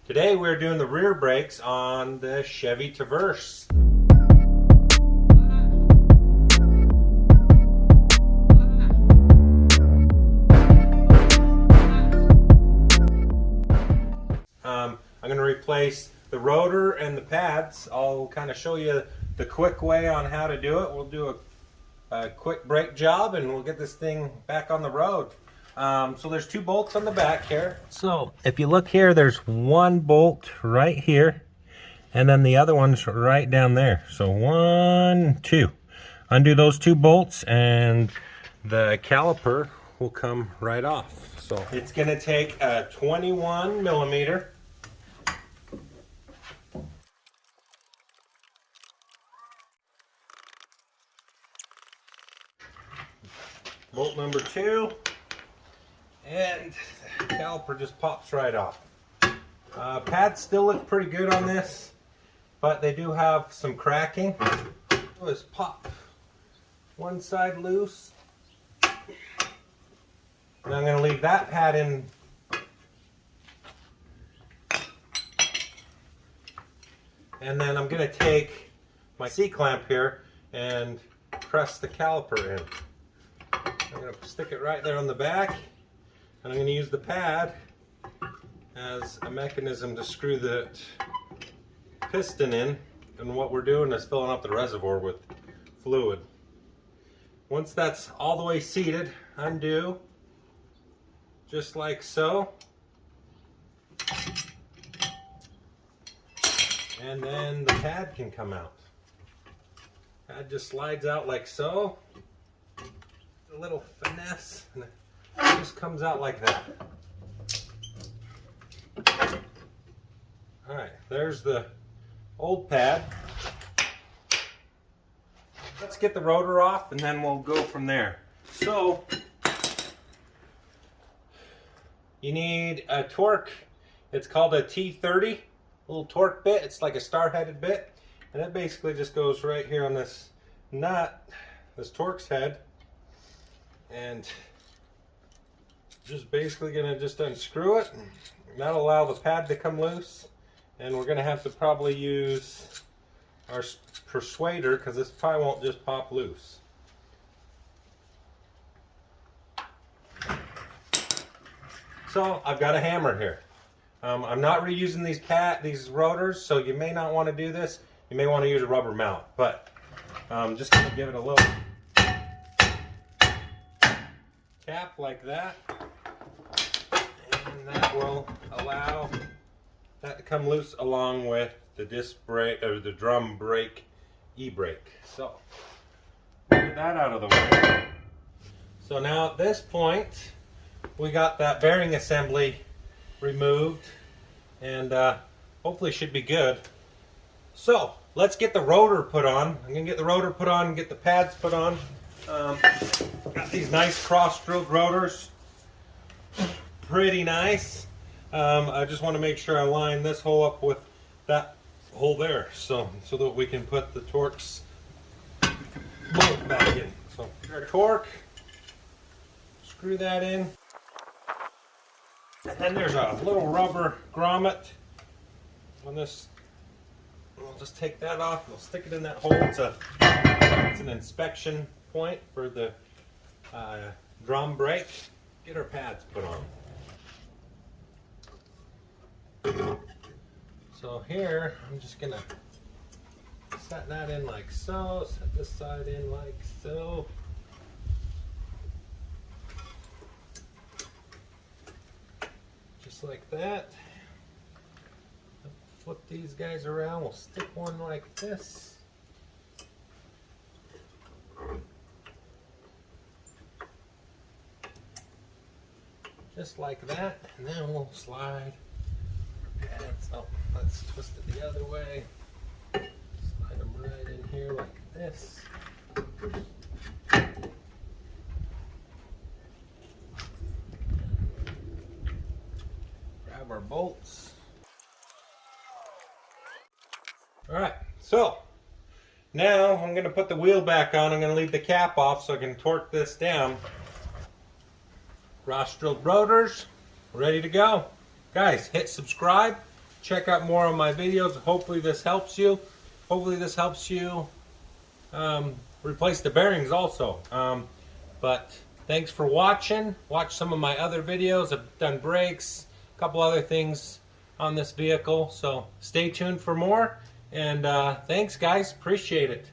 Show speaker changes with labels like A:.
A: Today we're doing the rear brakes on the Chevy Traverse. I'm going to replace the rotor and the pads. I'll kind of show you the quick way on how to do it. We'll do a quick brake job and we'll get this thing back on the road. So there's two bolts on the back here. So if you look here, there's one bolt right here and then the other one's right down there. So 1, 2. Undo those two bolts and the caliper will come right off. So it's going to take a 21 millimeter. Bolt number 2, and the caliper just pops right off. Pads still look pretty good on this, but they do have some cracking. Just pop one side loose. And I'm going to leave that pad in. And then I'm going to take my C-clamp here and press the caliper in. I'm going to stick it right there on the back, and I'm going to use the pad as a mechanism to screw the piston in, and what we're doing is filling up the reservoir with fluid. Once that's all the way seated, undo, just like so, and then the pad can come out. Pad just slides out like so. A little finesse, and it just comes out like that. Alright, there's the old pad. Let's get the rotor off and then we'll go from there. So, you need a torque. It's called a T30, a little torque bit. It's like a star-headed bit, and it basically just goes right here on this nut, this Torx head. And just basically going to just unscrew it. That'll allow the pad to come loose. And we're going to have to probably use our persuader because this probably won't just pop loose. So I've got a hammer here. I'm not reusing these rotors, so you may not want to do this. You may want to use a rubber mount, but I'm just going to give it a little tap like that, and that will allow that to come loose along with the disc brake or the drum brake e-brake. So get that out of the way. So now at this point we got that bearing assembly removed, and hopefully should be good. So let's get the rotor put on. I'm gonna get the rotor put on and get the pads put on. Got these nice cross-drilled rotors, pretty nice. I just want to make sure I line this hole up with that hole there, so that we can put the Torx bolt back in. So our torque, screw that in, and then there's a little rubber grommet on this. We'll just take that off. We'll stick it in that hole. It's an inspection point for the drum brake. Get our pads put on. So here I'm just gonna set that in like so, set this side in like so. Just like that. Flip these guys around, we'll stick one like this. Just like that, and then we'll slide our pads. Oh, let's twist it the other way. Slide them right in here like this. Grab our bolts. Alright, so now I'm going to put the wheel back on. I'm going to leave the cap off so I can torque this down. Cross-drilled rotors, ready to go. Guys, hit subscribe, check out more of my videos. Hopefully this helps you. Hopefully this helps you replace the bearings also. But thanks for watching. Watch some of my other videos. I've done brakes, a couple other things on this vehicle. So stay tuned for more. And thanks guys, appreciate it.